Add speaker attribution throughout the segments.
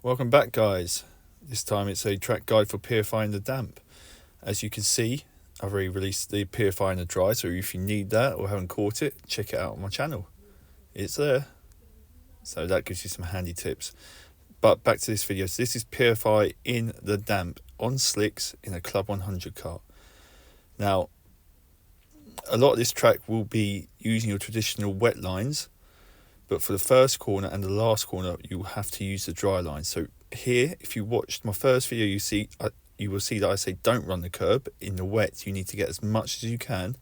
Speaker 1: Welcome back, guys. This time it's a track guide for PFI in the damp. As you can see, I've already released the PFI in the dry, so if you need that or haven't caught it, check it out on my channel. It's there. So that gives you some handy tips. But back to this video. So this is PFI in the damp on slicks in a Club 100 kart. Now, a lot of this track will be using your traditional wet lines, but for the first corner and the last corner, you will have to use the dry line. So here, if you watched my first video, you will see that I say don't run the curb. In the wet, you need to get as much as you can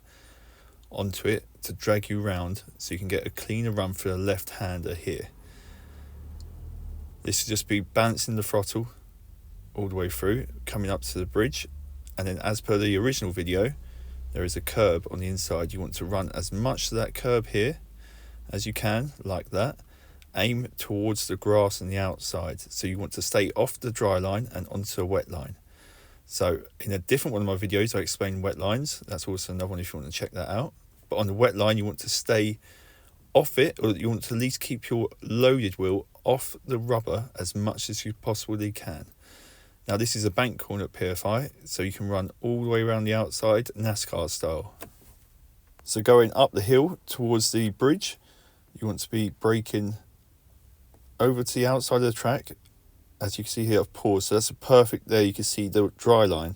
Speaker 1: onto it to drag you around so you can get a cleaner run for the left-hander here. This will just be balancing the throttle all the way through, coming up to the bridge, and then as per the original video, there is a curb on the inside. You want to run as much of that curb here as you can, like that. Aim towards the grass on the outside, so you want to stay off the dry line and onto a wet line. So in a different one of my videos, I explain wet lines. That's also another one if you want to check that out. But on the wet line, you want to stay off it, or you want to at least keep your loaded wheel off the rubber as much as you possibly can. Now this is a bank corner at PFI, so you can run all the way around the outside, NASCAR style. So going up the hill towards the bridge, you want to be braking over to the outside of the track. As you can see here, I've paused, so that's a perfect, there you can see the dry line.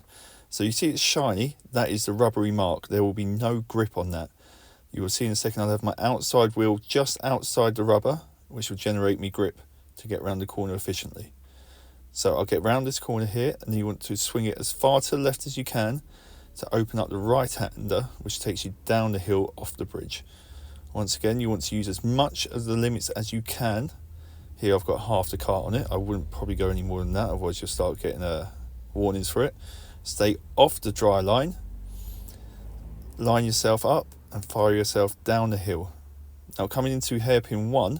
Speaker 1: So you see it's shiny, that is the rubbery mark. There will be no grip on that. You will see in a second I'll have my outside wheel just outside the rubber, which will generate me grip to get around the corner efficiently. So I'll get round this corner here, and then you want to swing it as far to the left as you can to open up the right-hander, which takes you down the hill off the bridge. Once again, you want to use as much of the limits as you can. Here I've got half the cart on it. I wouldn't probably go any more than that, otherwise you'll start getting warnings for it. Stay off the dry line. Line yourself up and fire yourself down the hill. Now coming into hairpin 1,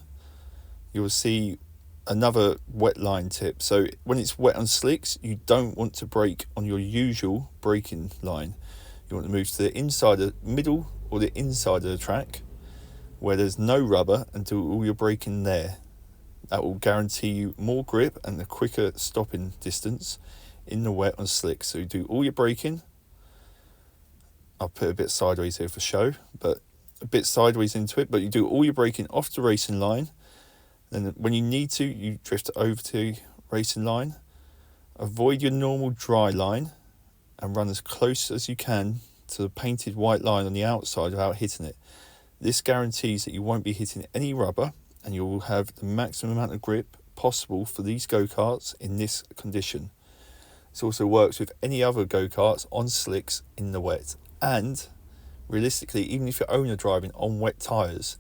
Speaker 1: you will see another wet line tip. So when it's wet on slicks, you don't want to brake on your usual braking line. You want to move to the inside of the middle or the inside of the track where there's no rubber and do all your braking there. That will guarantee you more grip and a quicker stopping distance in the wet on slicks. So you do all your braking. I'll put a bit sideways here for show, but a bit sideways into it, but you do all your braking off the racing line. Then when you need to, you drift over to racing line. Avoid your normal dry line and run as close as you can to the painted white line on the outside without hitting it. This guarantees that you won't be hitting any rubber and you will have the maximum amount of grip possible for these go-karts in this condition. This also works with any other go-karts on slicks in the wet. And realistically, even if you're owner driving on wet tyres,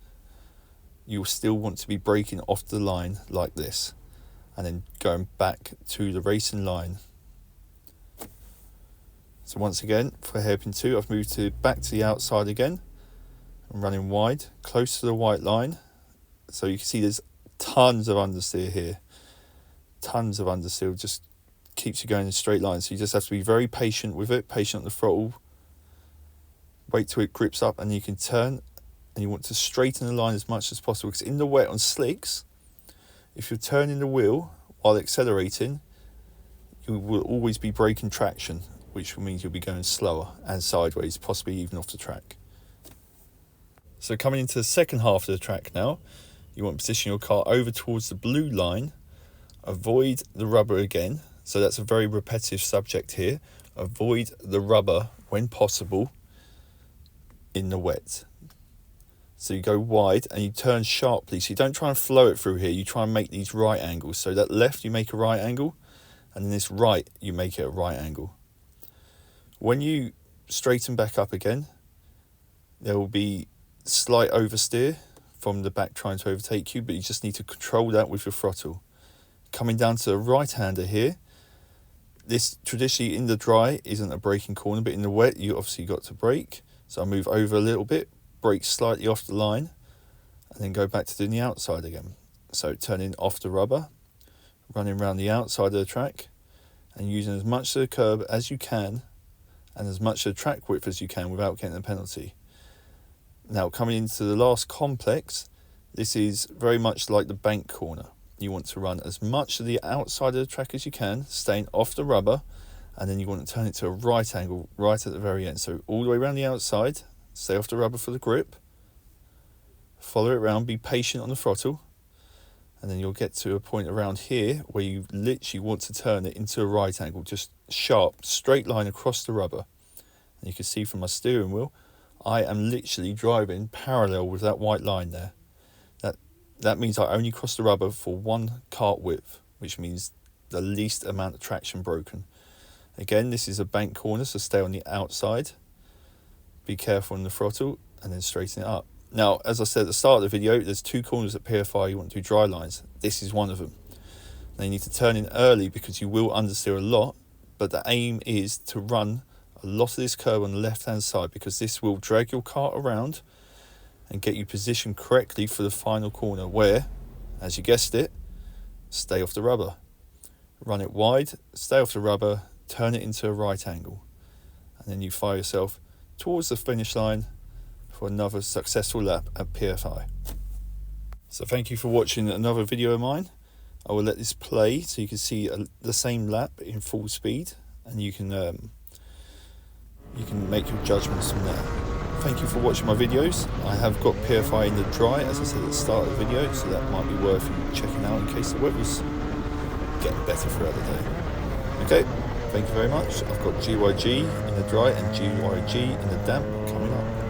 Speaker 1: you'll still want to be braking off the line like this and then going back to the racing line. So once again, for hairpin 2, I've moved back to the outside again. I'm running wide, close to the white line. So you can see there's tons of understeer here. Tons of understeer, just keeps you going in a straight line. So you just have to be very patient with it, patient on the throttle. Wait till it grips up and you can turn. And you want to straighten the line as much as possible, because in the wet on slicks, if you're turning the wheel while accelerating, you will always be braking traction, which means you'll be going slower and sideways, possibly even off the track. So coming into the second half of the track now, you want to position your car over towards the blue line, avoid the rubber again. So that's a very repetitive subject here. Avoid the rubber when possible in the wet. So you go wide and you turn sharply. So you don't try and flow it through here. You try and make these right angles. So that left, you make a right angle. And then this right, you make it a right angle. When you straighten back up again, there will be slight oversteer from the back trying to overtake you, but you just need to control that with your throttle. Coming down to the right-hander here, this traditionally in the dry isn't a braking corner, but in the wet, you obviously got to brake. So I move over a little bit, brake slightly off the line, and then go back to doing the outside again. So turning off the rubber, running around the outside of the track, and using as much of the curb as you can, and as much of the track width as you can without getting a penalty. Now coming into the last complex, this is very much like the bank corner. you want to run as much to the outside of the track as you can, staying off the rubber, and then you want to turn it to a right angle right at the very end. So all the way around the outside, stay off the rubber for the grip, follow it around, be patient on the throttle, and then you'll get to a point around here where you literally want to turn it into a right angle, just sharp, straight line across the rubber. And you can see from my steering wheel, I am literally driving parallel with that white line there. That means I only cross the rubber for 1 kart width, which means the least amount of traction broken. Again, this is a bank corner, so stay on the outside. Be careful on the throttle, and then straighten it up. Now, as I said at the start of the video, there's 2 corners at PFI you want to do dry lines. This is one of them. Now you need to turn in early because you will understeer a lot, but the aim is to run a lot of this curb on the left-hand side because this will drag your kart around and get you positioned correctly for the final corner where, as you guessed it, stay off the rubber. Run it wide, stay off the rubber, turn it into a right angle, and then you fire yourself towards the finish line for another successful lap at PFI. So thank you for watching another video of mine. I will let this play so you can see the same lap in full speed, and you can make your judgments from there. Thank you for watching my videos. I have got PFI in the dry, as I said at the start of the video, so that might be worth you checking out in case the weather's getting better throughout the day. Okay, thank you very much. I've got GYG in the dry and GYG in the damp coming up.